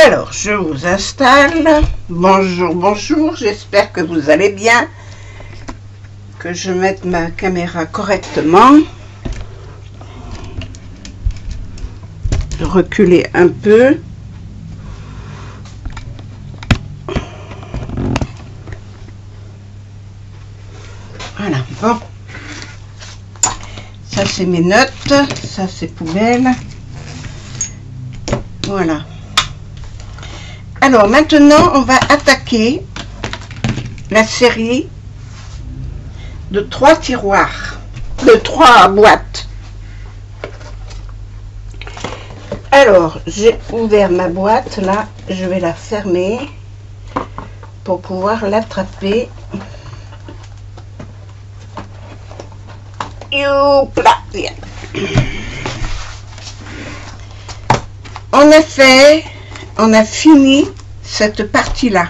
Alors, je vous installe. Bonjour, bonjour, j'espère que vous allez bien. Que je mette ma caméra correctement. Reculer un peu. Voilà, bon. Ça, c'est mes notes. Ça, c'est poubelle. Voilà. Alors, maintenant, on va attaquer la série de 3 tiroirs, de 3 boîtes. Alors, j'ai ouvert ma boîte, là, je vais la fermer pour pouvoir l'attraper. Youpla, viens. On a fini cette partie-là.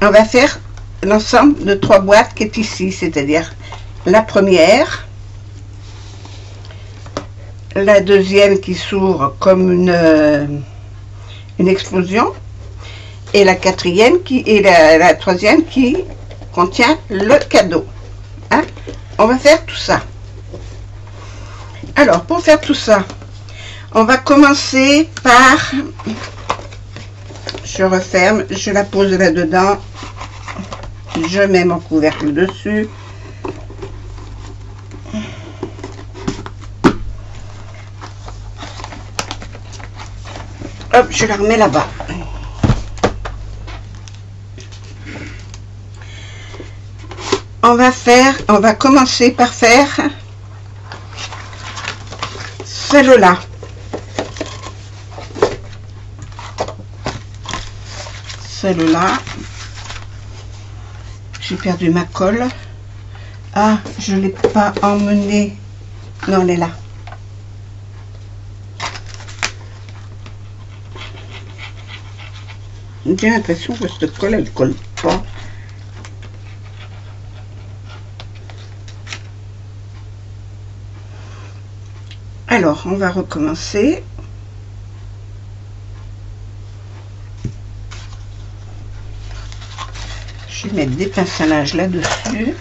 On va faire l'ensemble de 3 boîtes qui est ici, c'est-à-dire la première, la deuxième qui s'ouvre comme une explosion, et la quatrième et la troisième qui contient le cadeau. Hein? On va faire tout ça. Alors, pour faire tout ça, on va commencer par, je referme, je la pose là-dedans, je mets mon couvercle dessus. Hop, je la remets là-bas. On va commencer par faire celle-là. Celle-là. J'ai perdu ma colle. Ah, je ne l'ai pas emmenée. Non, elle est là. J'ai l'impression que cette colle, elle ne colle pas. Alors, on va recommencer. Je vais mettre des pinces à linge là-dessus.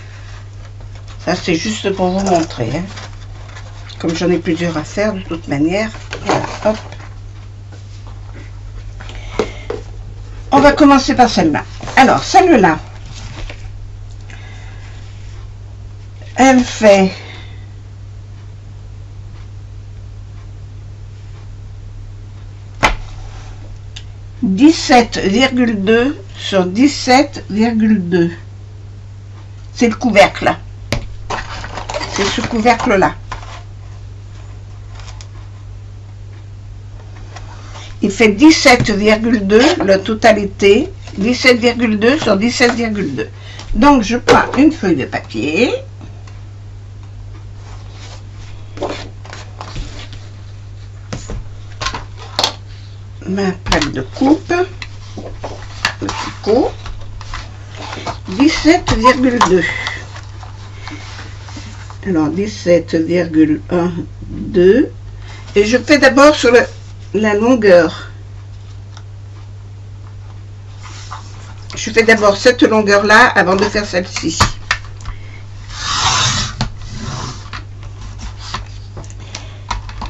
Ça, c'est juste pour vous montrer. Hein. Comme j'en ai plusieurs à faire, de toute manière. Voilà, hop. On va commencer par celle-là. Alors, celle-là, elle fait 17,2 sur 17,2. C'est le couvercle. C'est ce couvercle-là. Il fait 17,2, la totalité, 17,2 sur 17,2. Donc, je prends une feuille de papier. Ma plaque de coupe, le picot, 17,2. Alors 17,12 et je fais d'abord sur la longueur. Je fais d'abord cette longueur là avant de faire celle-ci.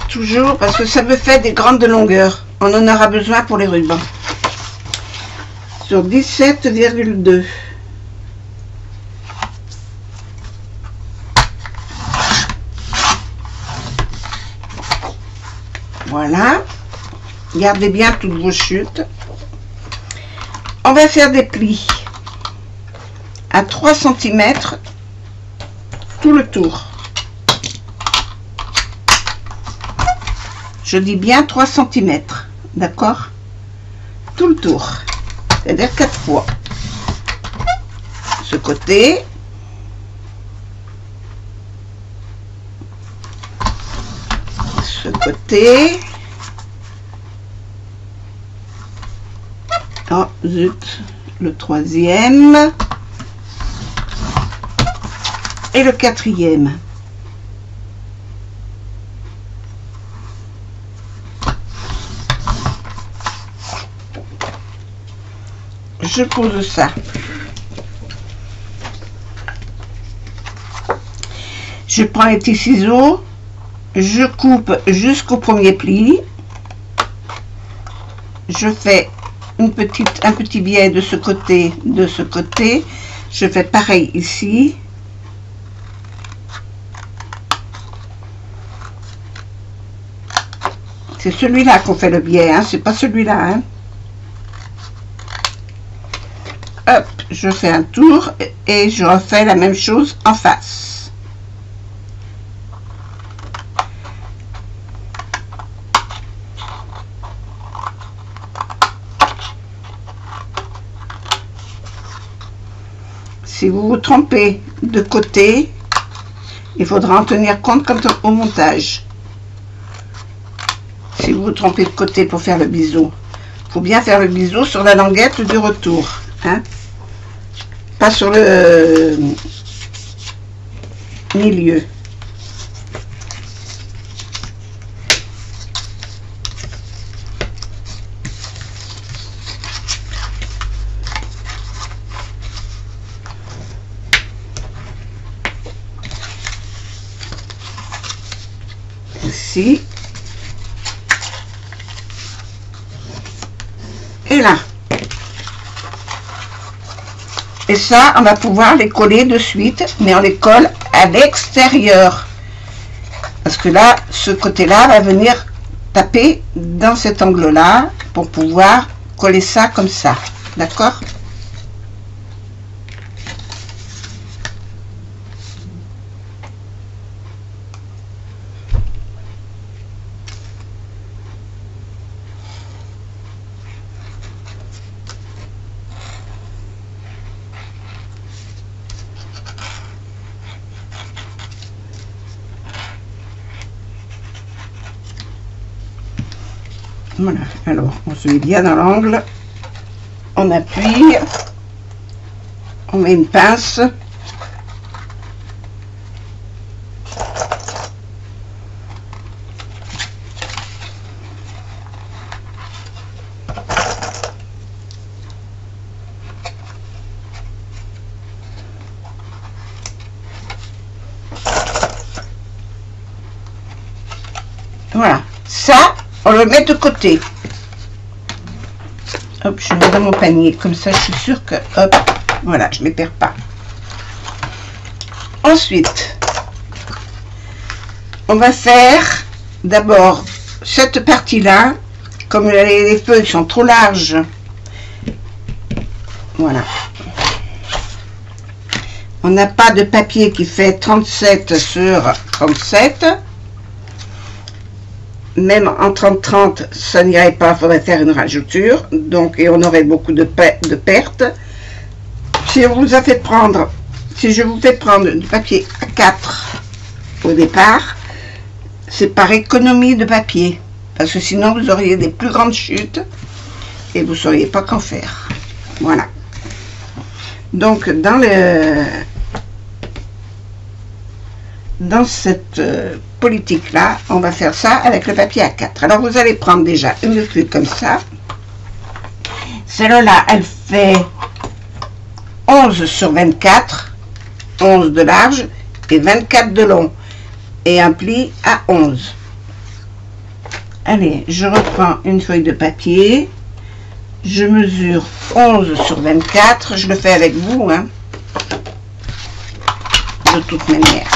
Toujours parce que ça me fait des grandes longueurs. On en aura besoin pour les rubans. Sur 17,2. Voilà. Gardez bien toutes vos chutes. On va faire des plis à 3 cm tout le tour. Je dis bien 3 cm. D'accord? Tout le tour. C'est-à-dire 4 fois. Ce côté. Ce côté. Oh, zut. Le troisième. Et le quatrième. je pose ça. Je prends les petits ciseaux, je coupe jusqu'au premier pli. Je fais un petit biais de ce côté, de ce côté. Je fais pareil ici. C'est celui-là qu'on fait le biais, hein, c'est pas celui-là. Hein. Hop, je fais un tour et je refais la même chose en face. Si vous vous trompez de côté, il faudra en tenir compte au montage. Si vous vous trompez de côté pour faire le biseau, il faut bien faire le biseau sur la languette du retour, hein, pas sur le milieu. Ici. Et là. Et ça, on va pouvoir les coller de suite, mais on les colle à l'extérieur. Parce que là, ce côté-là va venir taper dans cet angle-là pour pouvoir coller ça comme ça. D'accord ? Voilà, alors on se met bien dans l'angle, on appuie, on met une pince, voilà, ça on le met de côté. Hop, je mets dans mon panier, comme ça je suis sûre que, hop, voilà, je ne les perds pas. Ensuite, on va faire d'abord cette partie-là, comme les feuilles sont trop larges, voilà. On n'a pas de papier qui fait 37 sur 37. Même en 30-30, ça n'irait pas, il faudrait faire une rajouture, donc, et on aurait beaucoup de pertes. Si je vous fais prendre du papier A4 au départ, c'est par économie de papier, parce que sinon vous auriez des plus grandes chutes et vous ne sauriez pas qu'en faire. Voilà. Donc dans cette politique-là, on va faire ça avec le papier A4. Alors, vous allez prendre déjà une feuille comme ça. Celle-là, elle fait 11 sur 24, 11 de large et 24 de long. Et un pli à 11. Allez, je reprends une feuille de papier. Je mesure 11 sur 24. Je le fais avec vous, hein, de toute manière.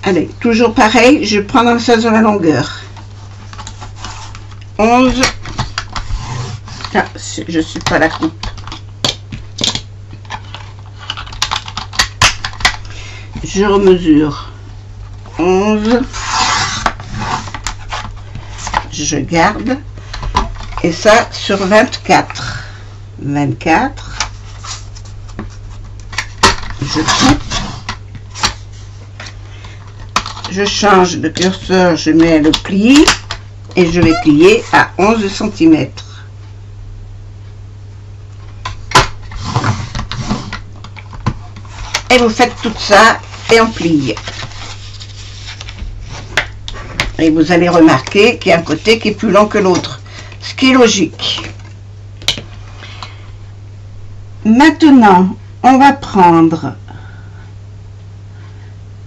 Allez, toujours pareil, je prends dans le sens de la longueur. 11. Ah, je ne suis pas la coupe. Je remesure 11. Je garde. Et ça sur 24. 24. Je coupe. Je change de curseur, je mets le pli et je vais plier à 11 cm. Et vous faites tout ça et on plie. Et vous allez remarquer qu'il y a un côté qui est plus long que l'autre, ce qui est logique. Maintenant, on va prendre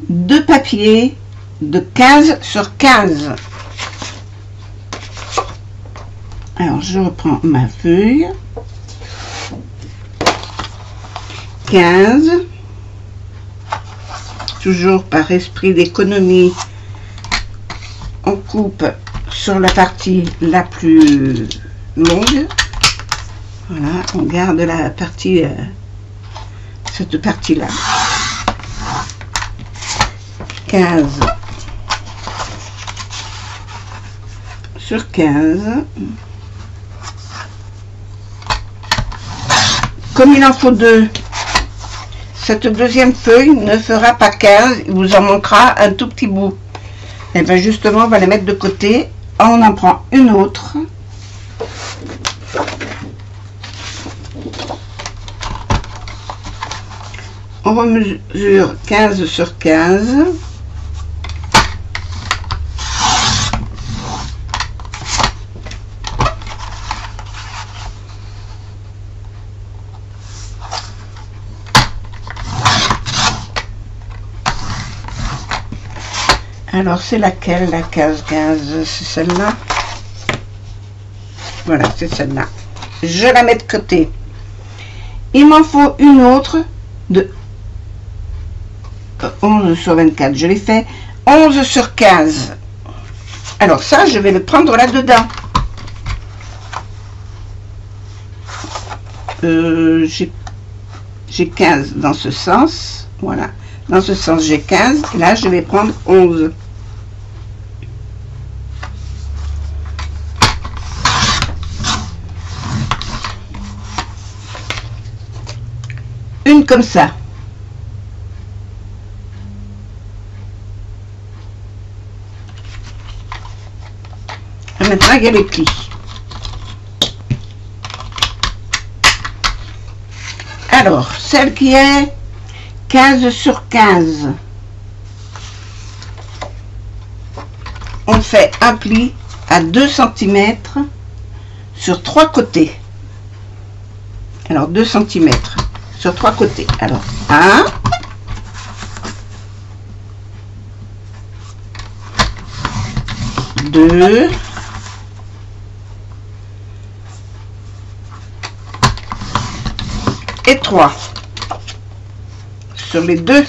deux papiers de 15 sur 15. Alors, je reprends ma feuille. 15. Toujours par esprit d'économie, on coupe sur la partie la plus longue. Voilà, on garde la partie, cette partie-là. 15 sur 15. Comme il en faut deux, cette deuxième feuille ne fera pas 15, il vous en manquera un tout petit bout. Et bien justement, on va les mettre de côté. On en prend une autre. On remesure 15 sur 15. Alors, c'est laquelle, la 15-15? C'est celle-là. Voilà, c'est celle-là. Je la mets de côté. Il m'en faut une autre de 11 sur 24. Je l'ai fait 11 sur 15. Alors ça, je vais le prendre là-dedans. J'ai 15 dans ce sens. Voilà. Dans ce sens, j'ai 15. Et là, je vais prendre 11. Une comme ça. Et maintenant, il y a les plis. Alors, celle qui est 15 sur 15. On fait un pli à 2 cm sur 3 côtés. Alors, 2 cm sur 3 côtés. Alors, 1, 2, et 3. Sur les deux.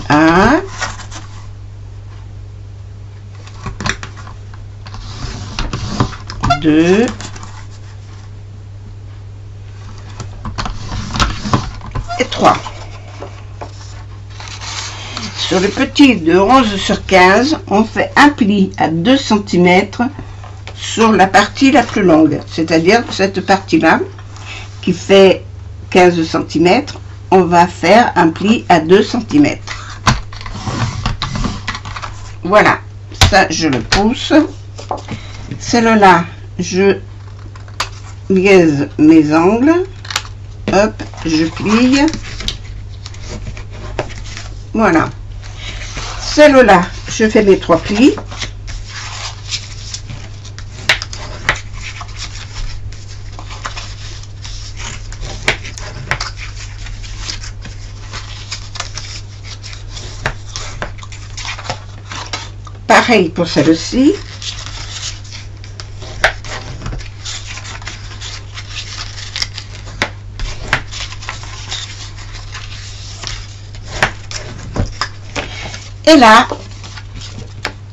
Un. Deux. Et 3. Sur le petit de 11 sur 15, on fait un pli à 2 cm sur la partie la plus longue, c'est-à-dire cette partie-là qui fait 15 cm, on va faire un pli à 2 cm. Voilà, ça je le pousse. Celle-là, je biaise mes angles. Hop, je plie. Voilà. Celle-là, je fais mes 3 plis. Pareil pour celle-ci. Et là,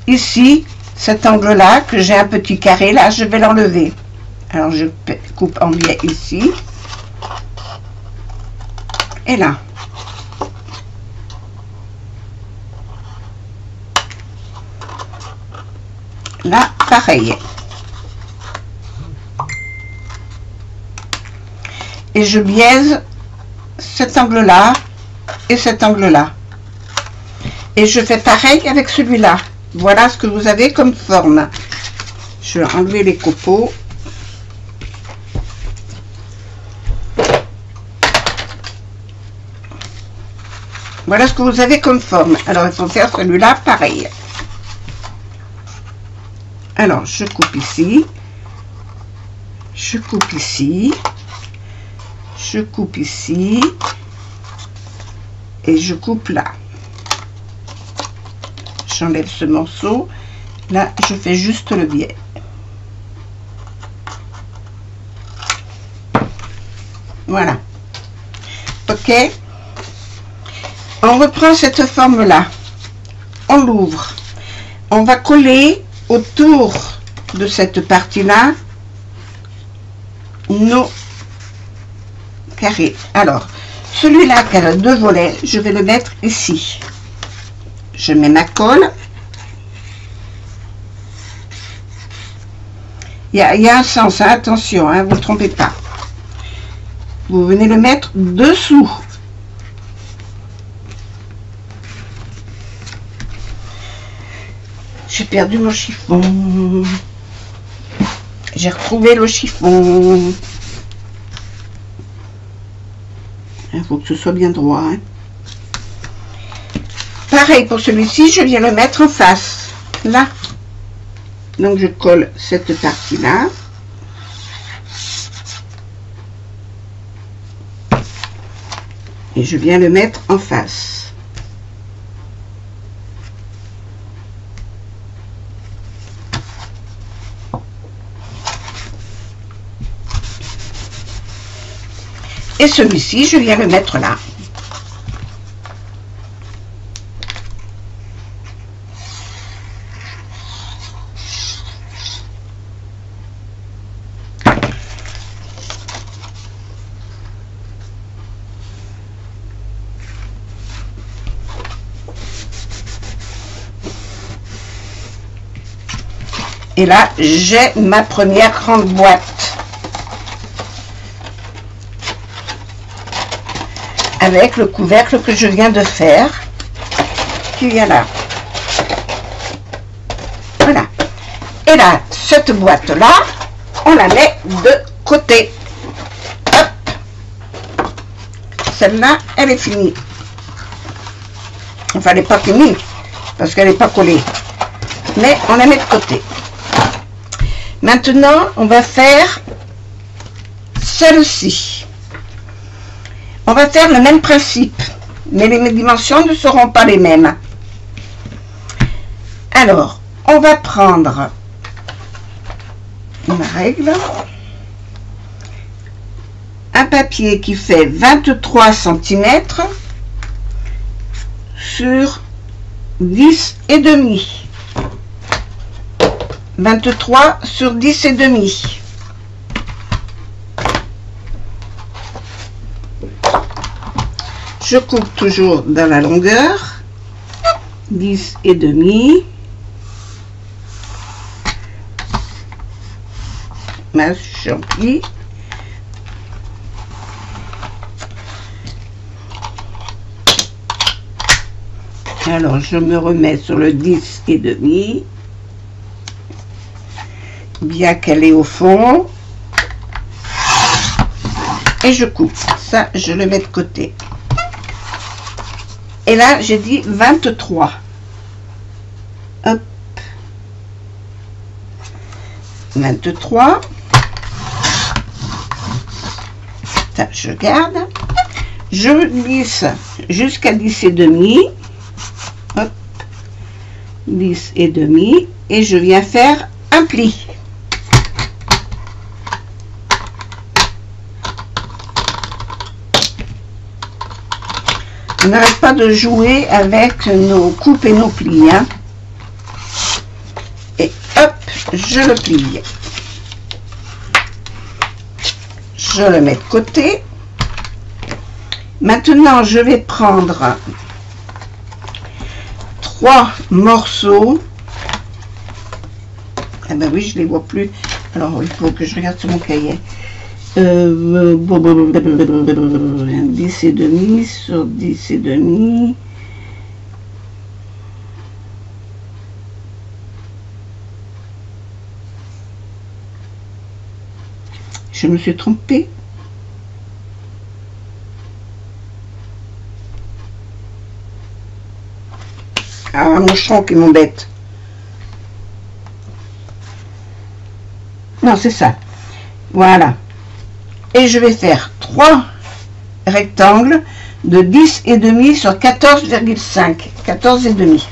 ici, cet angle-là, que j'ai un petit carré, là, je vais l'enlever. Alors, je coupe en biais ici. Et là. Là, pareil. Et je biaise cet angle-là et cet angle-là. Et je fais pareil avec celui-là. Voilà ce que vous avez comme forme. Je vais enlever les copeaux. Voilà ce que vous avez comme forme. Alors, il faut faire celui-là pareil. Alors, je coupe ici. Je coupe ici. Je coupe ici. Et je coupe là. J'enlève ce morceau. Là, je fais juste le biais. Voilà. Ok. On reprend cette forme-là. On l'ouvre. On va coller autour de cette partie-là nos carrés. Alors, celui-là qui a 2 volets, je vais le mettre ici. Je mets ma colle. Il y a un sens, hein, attention, hein, vous ne trompez pas. Vous venez le mettre dessous. J'ai perdu mon chiffon. J'ai retrouvé le chiffon. Il faut que ce soit bien droit. Hein. Pareil pour celui-ci, je viens le mettre en face. Là. Donc je colle cette partie-là. Et je viens le mettre en face. Et celui-ci, je viens le mettre là. Et là, j'ai ma première grande boîte. Avec le couvercle que je viens de faire. Qui vient là. Voilà. Et là, cette boîte-là, on la met de côté. Hop. Celle-là, elle est finie. Enfin, elle n'est pas finie, parce qu'elle n'est pas collée. Mais on la met de côté. Maintenant, on va faire celle-ci. On va faire le même principe, mais les dimensions ne seront pas les mêmes. Alors, on va prendre ma règle, un papier qui fait 23 cm sur 10 et demi. 23 sur 10 et demi. Je coupe toujours dans la longueur. 10 et demi. Ma j'emplie. Alors je me remets sur le 10 et demi. Bien qu'elle est au fond, et je coupe ça, je le mets de côté. Et là j'ai dit 23. Hop, 23. Ça je garde, je glisse jusqu'à 10 et demi. Hop, 10 et demi, et je viens faire un pli. On n'arrête pas de jouer avec nos coupes et nos plis. Hein. Et hop, je le plie. Je le mets de côté. Maintenant, je vais prendre 3 morceaux. Ah ben oui, je les vois plus. Alors, il faut que je regarde sur mon cahier. 10 et demi sur 10 et demi. Je me suis trompée. Ah, mon champ qui m'embête. Non, c'est ça. Voilà. Et je vais faire 3 rectangles de 10,5 sur 14,5. 14,5.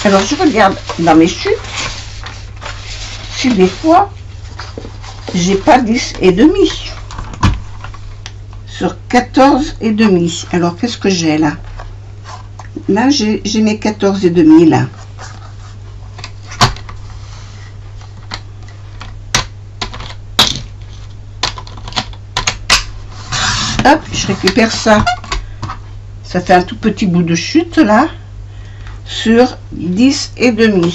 Alors, je regarde dans mes chutes si des fois, j'ai pas 10,5 sur 14,5. Alors, qu'est-ce que j'ai là? Là, j'ai mes 14,5 là. Hop, je récupère ça. Ça fait un tout petit bout de chute là sur 10,5.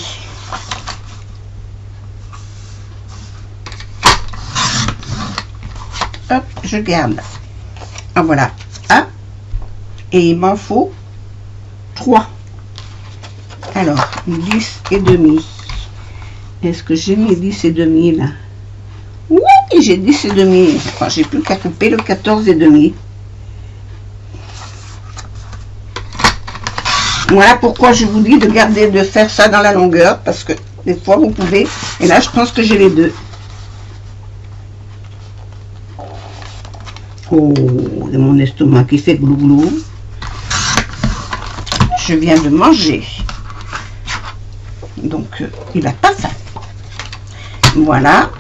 Hop, je garde. Ah, voilà. 1. Et il m'en faut 3. Alors, 10,5. Est-ce que j'ai mis 10,5 là? Oui, j'ai 10,5. Enfin, j'ai plus qu'à couper le 14,5. Voilà pourquoi je vous dis de faire ça dans la longueur, parce que des fois vous pouvez. Et là, je pense que j'ai les deux. Oh, c'est mon estomac qui fait glouglou. Je viens de manger. Donc, il n'a pas faim. Voilà.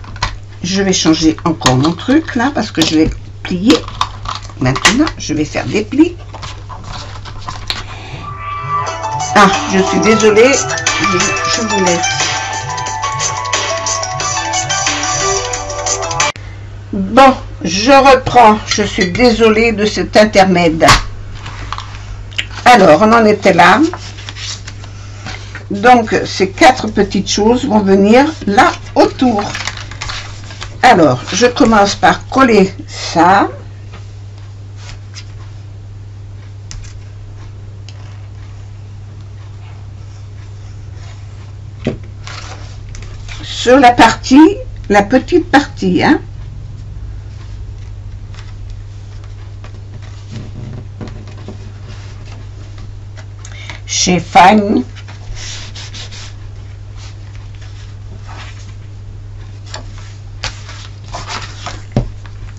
Je vais changer encore mon truc là, parce que je vais plier. Maintenant, je vais faire des plis. Ah, je suis désolée. Je vous laisse. Bon, je reprends. Je suis désolée de cet intermède. Alors, on en était là. Donc, ces 4 petites choses vont venir là autour. Alors, je commence par coller ça. Sur la partie, la petite partie, hein. Chez Fine.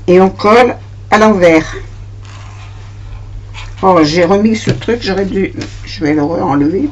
Et on colle à l'envers. Oh, j'ai remis ce truc, j'aurais dû... Je vais le enlever.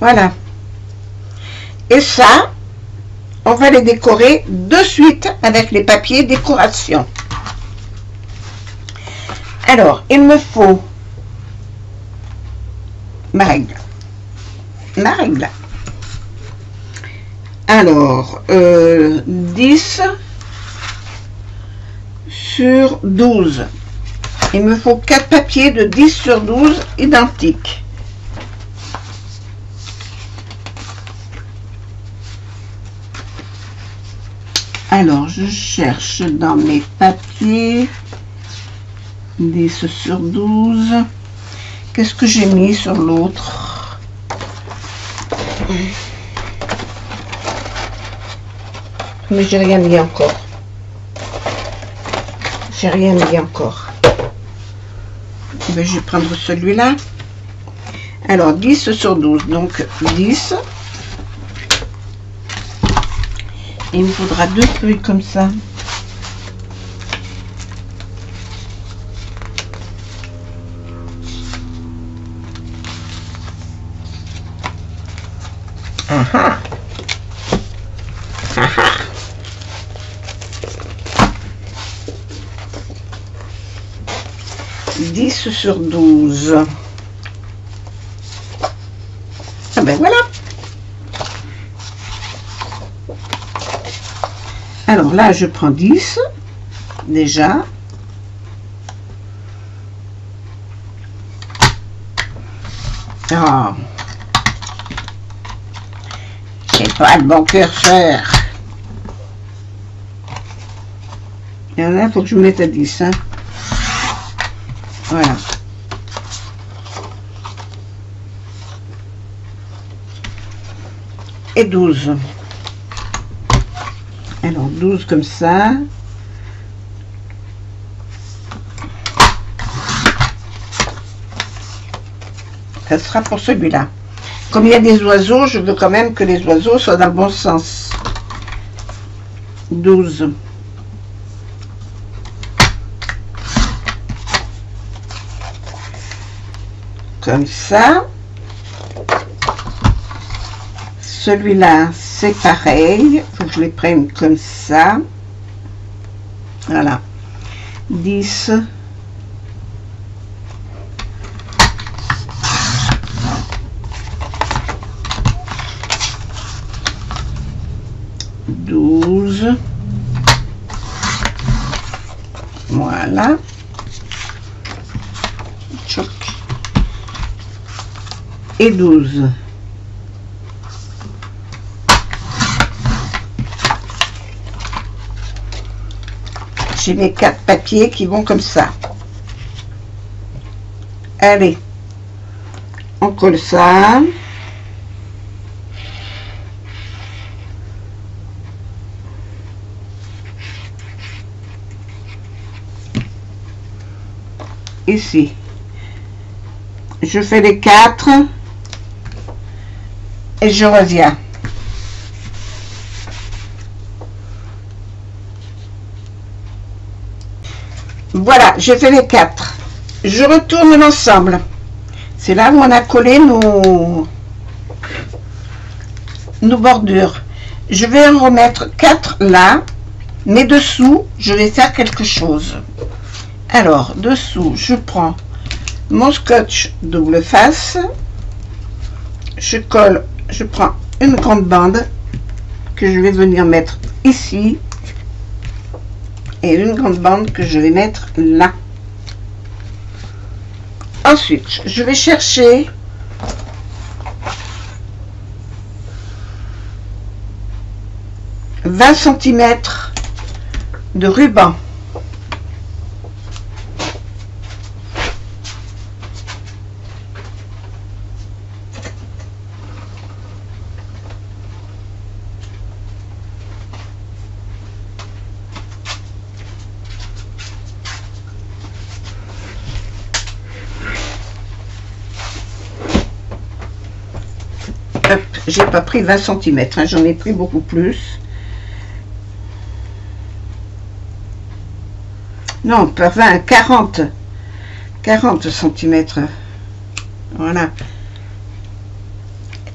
Voilà. Et ça, on va les décorer de suite avec les papiers décoration. Alors, il me faut ma règle. Ma règle. Alors, 10 sur 12. Il me faut 4 papiers de 10 sur 12 identiques. Alors, je cherche dans mes papiers 10 sur 12. Qu'est-ce que j'ai mis sur l'autre? Mais j'ai rien mis encore. J'ai rien mis encore. Ben, je vais prendre celui-là. Alors, 10 sur 12. Donc, 10. Il me faudra 2 feuilles comme ça. Aha. Aha. « 10 sur 12. Ah ben voilà. Alors là, je prends 10, déjà. Oh. J'ai pas de bon curseur. Il y en a, il faut que je me mette à 10. Hein. Voilà. Et 12. Alors 12 comme ça. Ça sera pour celui-là. Comme il y a des oiseaux, je veux quand même que les oiseaux soient dans le bon sens. 12. Comme ça. Celui-là, c'est pareil. Il faut que je les prenne comme ça. Voilà. 10. 12. Voilà. Choc. Et 12. J'ai mes 4 papiers qui vont comme ça. Allez, on colle ça. Ici. Je fais les 4 et je reviens. Voilà, j'ai fait les 4. Je retourne l'ensemble. C'est là où on a collé nos bordures. Je vais en remettre 4 là, mais dessous, je vais faire quelque chose. Alors, dessous, je prends mon scotch double face. Je colle, je prends une grande bande que je vais venir mettre ici. Et une grande bande que je vais mettre là. Ensuite, je vais chercher « 20 cm de ruban. J'ai pas pris 20 cm, hein, j'en ai pris beaucoup plus. Non, pas 20, 40 cm. Voilà.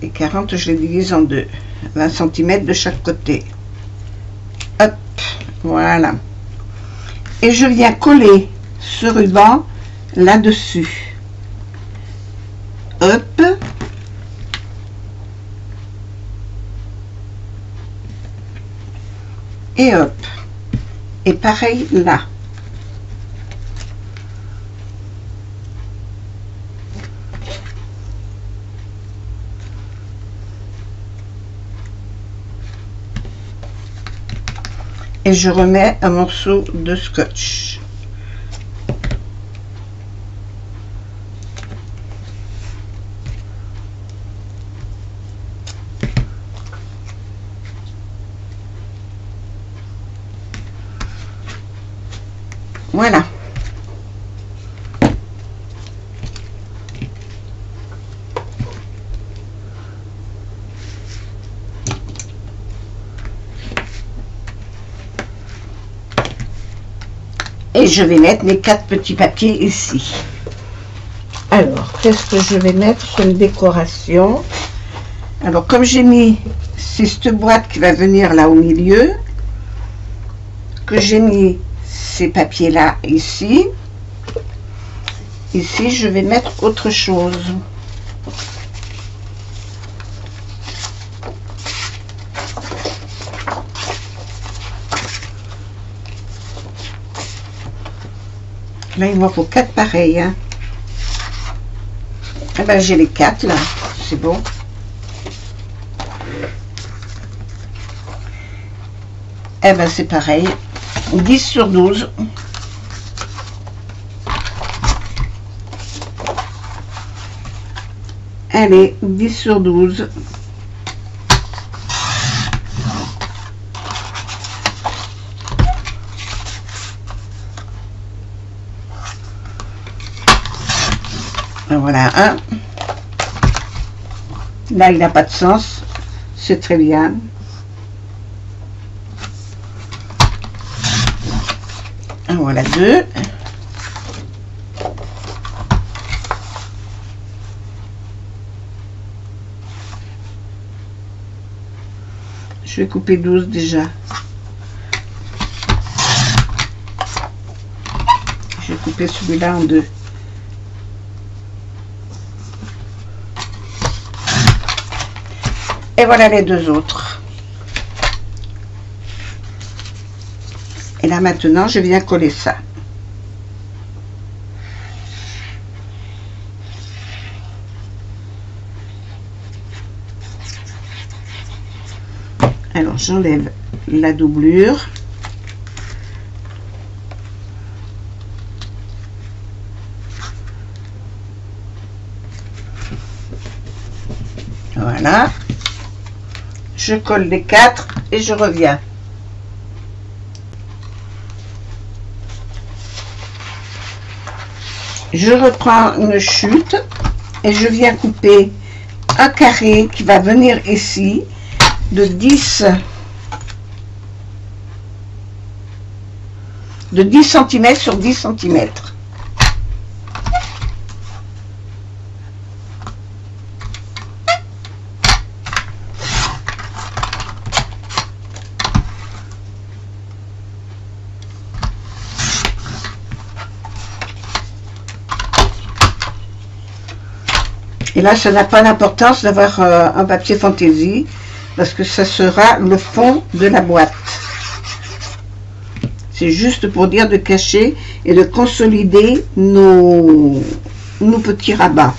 Et 40, je les divise en deux. 20 cm de chaque côté. Hop, voilà. Et je viens coller ce ruban là-dessus. Hop. Et hop. Et pareil là. Et je remets un morceau de scotch. Voilà. Et je vais mettre mes 4 petits papiers ici. Alors, qu'est-ce que je vais mettre comme décoration? Alors, comme j'ai mis, c'est cette boîte qui va venir là au milieu, que j'ai mis ces papiers là ici. Ici, je vais mettre autre chose. Là, il m'en faut 4 pareils. Hein. Eh ben, j'ai les 4 là, c'est bon. Eh ben, c'est pareil. 10/12. Allez, 10/12. Voilà un. Là, il n'a pas de sens. C'est très bien. Voilà deux. Je vais couper 12 déjà. Je vais couper celui-là en deux. Et voilà les deux autres. Et là maintenant, je viens coller ça. Alors j'enlève la doublure. Voilà. Je colle les 4 et je reviens. Je reprends une chute et je viens couper un carré qui va venir ici de 10 cm sur 10 cm. Et là, ça n'a pas d'importance d'avoir un papier fantaisie parce que ça sera le fond de la boîte. C'est juste pour dire de cacher et de consolider nos petits rabats.